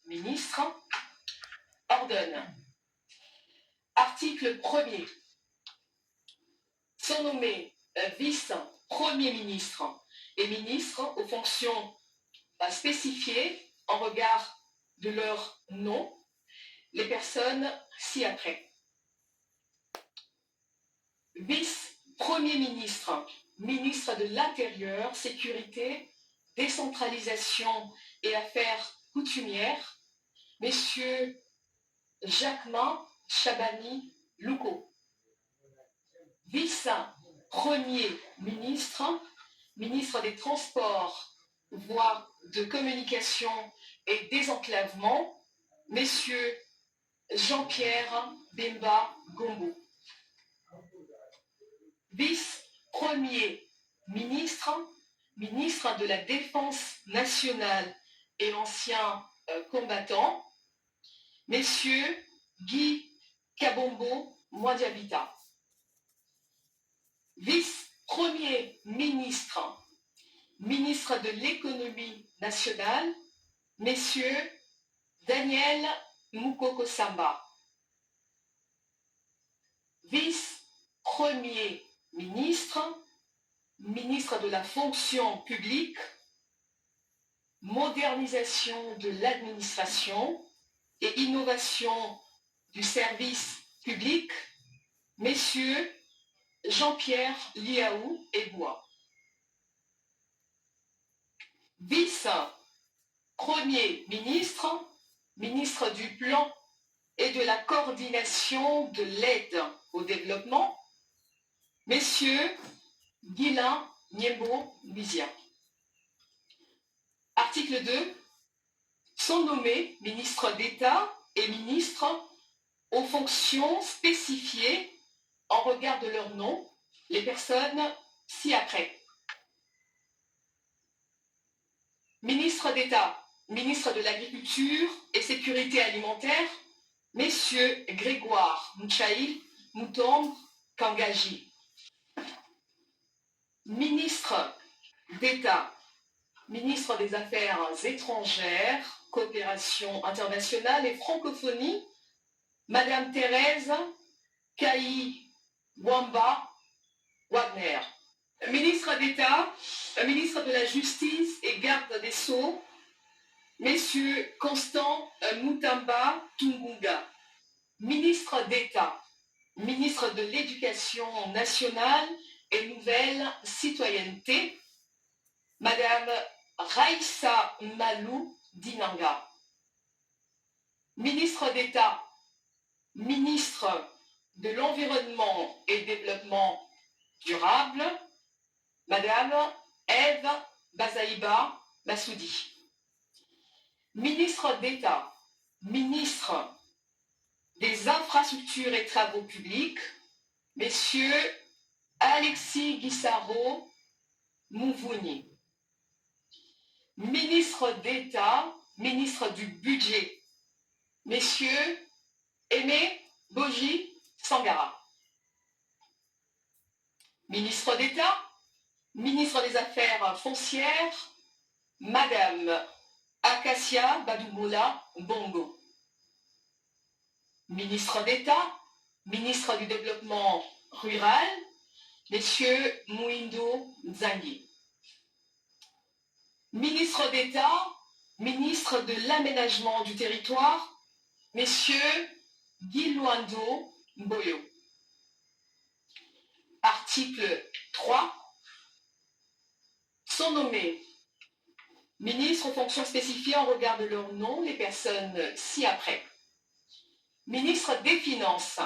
ministre, ordonne. Article 1er. Sont nommés vice-premier ministre et ministres aux fonctions spécifiées en regard de leur nom, les personnes ci-après. Vice-premier ministre, ministre de l'Intérieur, Sécurité, Décentralisation et Affaires coutumières, messieurs Jacquemin Chabani Louko. Vice-premier ministre, ministre des Transports, voies de communication et désenclavement, messieurs Jean-Pierre Bemba Gombo. Vice-premier ministre, ministre de la Défense nationale et ancien combattant, messieurs Guy Kabombo Mwadiabita. Vice-premier ministre, ministre de l'économie nationale, messieurs Daniel Mukoko Samba. Vice-premier ministre, ministre de la fonction publique, modernisation de l'administration et innovation du service public, messieurs Jean-Pierre Liaou Ebois. Vice-premier ministre, ministre du Plan et de la coordination de l'aide au développement, messieurs Guilain Niembo Bizia. Article 2. Sont nommés ministres d'État et ministres aux fonctions spécifiées en regard de leur nom, les personnes ci-après. Ministre d'État, ministre de l'Agriculture et Sécurité alimentaire, messieurs Grégoire Mouchaïl Moutombe Kangaji. Ministre d'État, ministre des Affaires étrangères, coopération internationale et francophonie, Madame Thérèse Kaï Wamba Wagner. Ministre d'État, ministre de la Justice et garde des Sceaux, messieurs Constant Moutamba Tungunga. Ministre d'État, ministre de l'Éducation nationale et nouvelle citoyenneté, Madame Raïssa Malou Dinanga. Ministre d'État, ministre de l'Environnement et Développement durable, Madame Ève Bazaïba Massoudi. Ministre d'État, ministre des Infrastructures et Travaux publics, messieurs Alexis Guissaro Mouvouni. Ministre d'État, ministre du Budget, messieurs Aimé Boji Sangara. Ministre d'État, ministre des Affaires foncières, Madame Acacia Badoumoula Bongo. Ministre d'État, ministre du Développement rural, messieurs Mouindo Nzangi. Ministre d'État, ministre de l'Aménagement du territoire, messieurs Guy Luando Mboyo. Article 3. Sont nommés ministres aux fonctions spécifiées en regard de leur nom, les personnes ci-après. Ministre des Finances,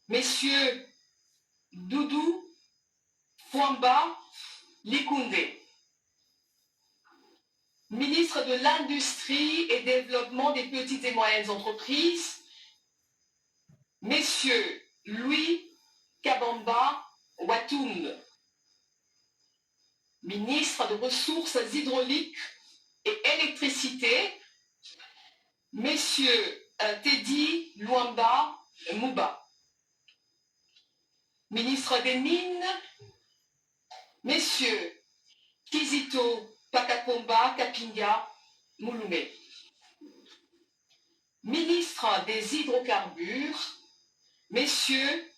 messieurs Doudou Fouamba Likunde. Ministre de l'Industrie et Développement des petites et moyennes entreprises, messieurs Louis Kabamba Watoum. Ministre de Ressources hydrauliques et électricité, messieurs Teddy Luamba Mouba. Ministre des Mines, messieurs Kizito Pakakomba Kapinga Mouloumé. Ministre des Hydrocarbures, Messieurs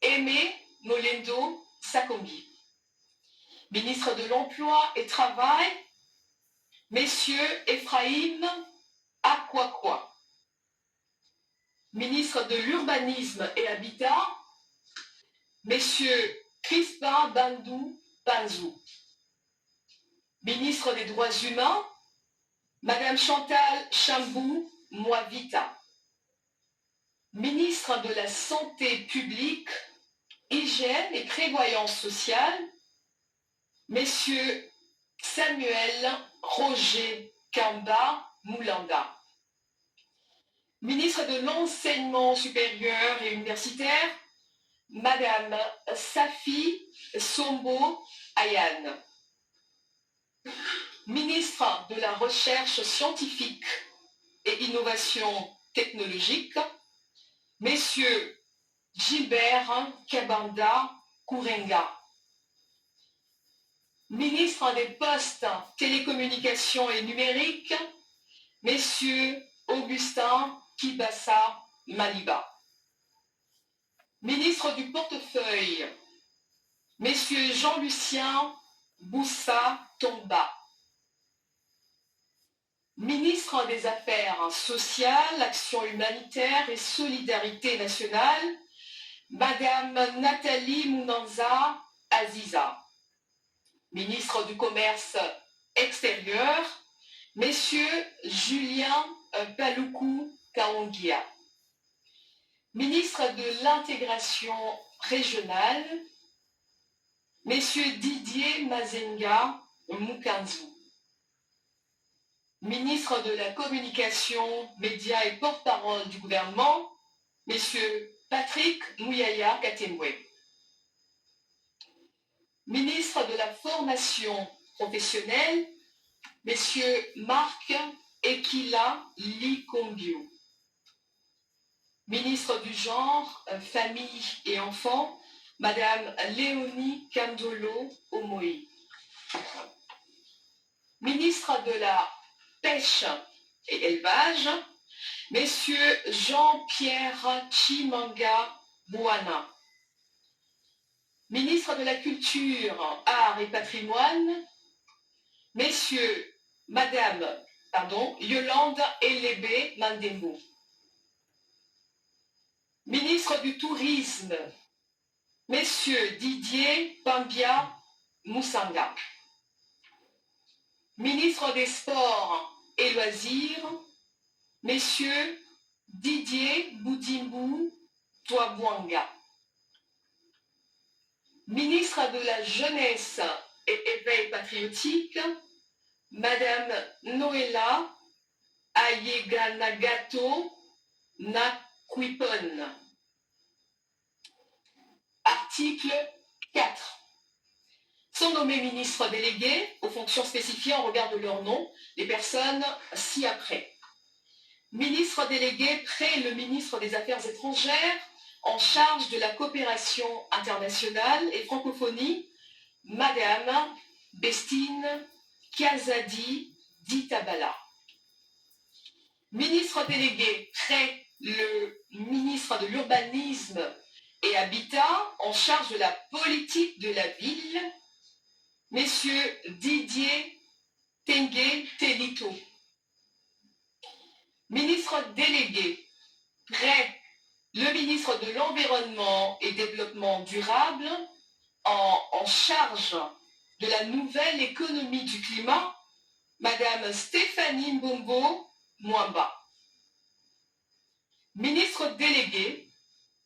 Aimé Molendo Sakongi. Ministre de l'Emploi et Travail, Messieurs Ephraïm Akwakwa. Ministre de l'Urbanisme et Habitat, Messieurs Crispin Bandou Banzou. Ministre des Droits Humains, Madame Chantal Chambou Moavita. Ministre de la Santé publique, Hygiène et Prévoyance sociale, Messieurs Samuel Roger Kamba Moulanda. Ministre de l'Enseignement supérieur et universitaire, Madame Safi Sombo Ayane. Ministre de la Recherche scientifique et innovation technologique, Messieurs Gilbert Kabanda Kourenga. Ministre des Postes, Télécommunications et Numériques, Messieurs Augustin Kibassa Maliba. Ministre du Portefeuille, Messieurs Jean-Lucien Boussa Tomba. Ministre des Affaires sociales, Action humanitaire et solidarité nationale, Madame Nathalie Mounanza Aziza. Ministre du Commerce extérieur, Messieurs Julien Paloukou Kaongia. Ministre de l'Intégration régionale, Messieurs Didier Mazenga Mukanzu. Ministre de la Communication, Médias et porte-parole du gouvernement, Messieurs Patrick Mouyaya Katemwe. Ministre de la Formation professionnelle, Messieurs Marc Ekila Likombio. Ministre du Genre, Famille et Enfants, Madame Léonie Kandolo Omoï. Ministre de la Pêche et Élevage, Messieurs Jean-Pierre Chimanga Bouana. Ministre de la Culture, Arts et Patrimoine, Yolande Elébé Mandembo. Ministre du Tourisme, Messieurs Didier Pambia Moussanga. Ministre des Sports et Loisirs, Messieurs Didier Boudimbu Touabouanga. Ministre de la Jeunesse et Éveil patriotique, Madame Noëlla Ayeganagato Nakwipon. Article 4. Sont nommés ministres délégués aux fonctions spécifiées en regard de leur nom les personnes ci-après. Ministre délégué près le ministre des Affaires étrangères en charge de la coopération internationale et francophonie, Madame Bestine Kazadi Ditabala. Ministre délégué près le ministre de l'Urbanisme et Habitat en charge de la politique de la ville, Messieurs Didier Tengue Telito. Ministre délégué près le ministre de l'Environnement et Développement durable en charge de la nouvelle économie du climat, Madame Stéphanie Mbombo Mwamba. Ministre délégué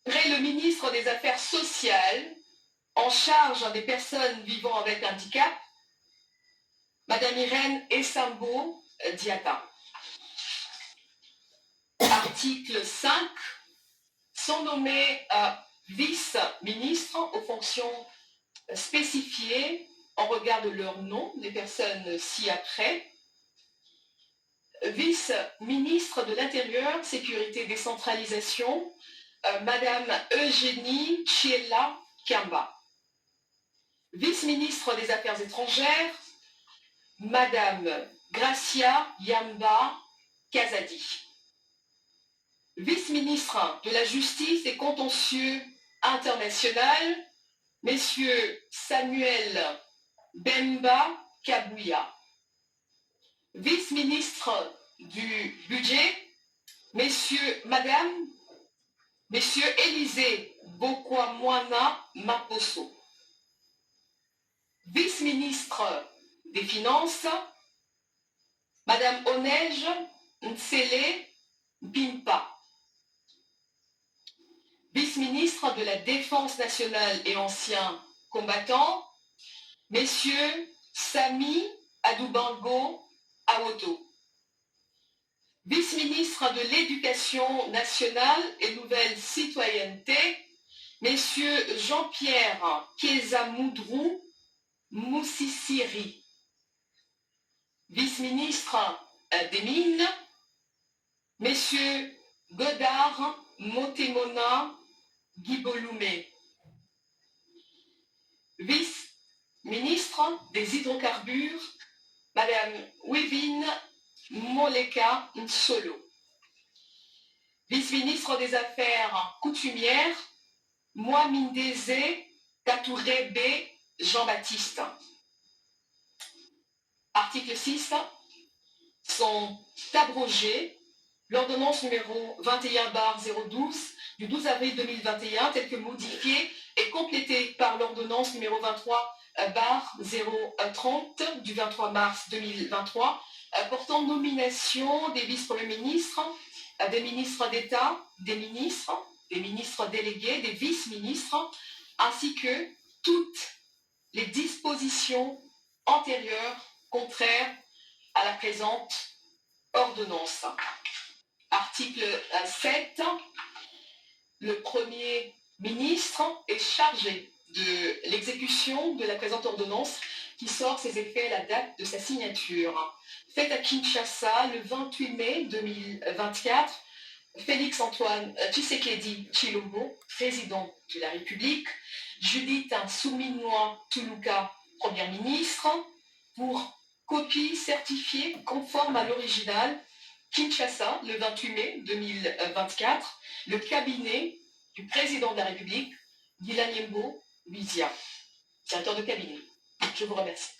près le ministre des Affaires sociales en charge des personnes vivant avec handicap, Madame Irène Essambo Diata. Article 5. Sont nommés vice-ministres aux fonctions spécifiées en regard de leur nom, les personnes ci-après. Vice-ministre de l'Intérieur, Sécurité, Décentralisation, Madame Eugénie Chiella Kamba. Vice-ministre des Affaires étrangères, Madame Gracia Yamba Kazadi. Vice-ministre de la Justice et Contentieux International, Messieurs Samuel Bemba Kabouya. Vice-ministre du Budget, Madame Élisée Bokwamwana Maposo. Vice-ministre des Finances, Madame Onej Nsele Pimpa. Vice-ministre de la Défense nationale et anciens combattants, Messieurs Sami Adoubango Awoto. Vice-ministre de l'Éducation nationale et nouvelle citoyenneté, Messieurs Jean-Pierre Kézamoudrou Moussissiri. Vice-ministre des Mines, Messieurs Godard Motemona Guiboloumé. Vice-ministre des Hydrocarbures, Madame Wivine Moleka Nsolo. Vice-ministre des Affaires coutumières, Moamindeze Katourebe Jean-Baptiste. Article 6. Sont abrogées l'ordonnance numéro 21/012 du 12 avril 2021, telle que modifiée et complétée par l'ordonnance numéro 23/030 du 23 mars 2023, portant nomination des vice-premiers ministres, des ministres d'État, des ministres délégués, des vice-ministres, ainsi que toutes les dispositions antérieures contraires à la présente ordonnance. Article 7. Le Premier ministre est chargé de l'exécution de la présente ordonnance qui sort ses effets à la date de sa signature. Faite à Kinshasa le 28 mai 2024, Félix Antoine Tshisekedi Tshilombo, président de la République, Judith Suminwa Tuluka, première ministre, pour copie certifiée conforme à l'original, Kinshasa, le 28 mai 2024, le cabinet du président de la République, Guilaniembo Bizia, directeur de cabinet. Je vous remercie.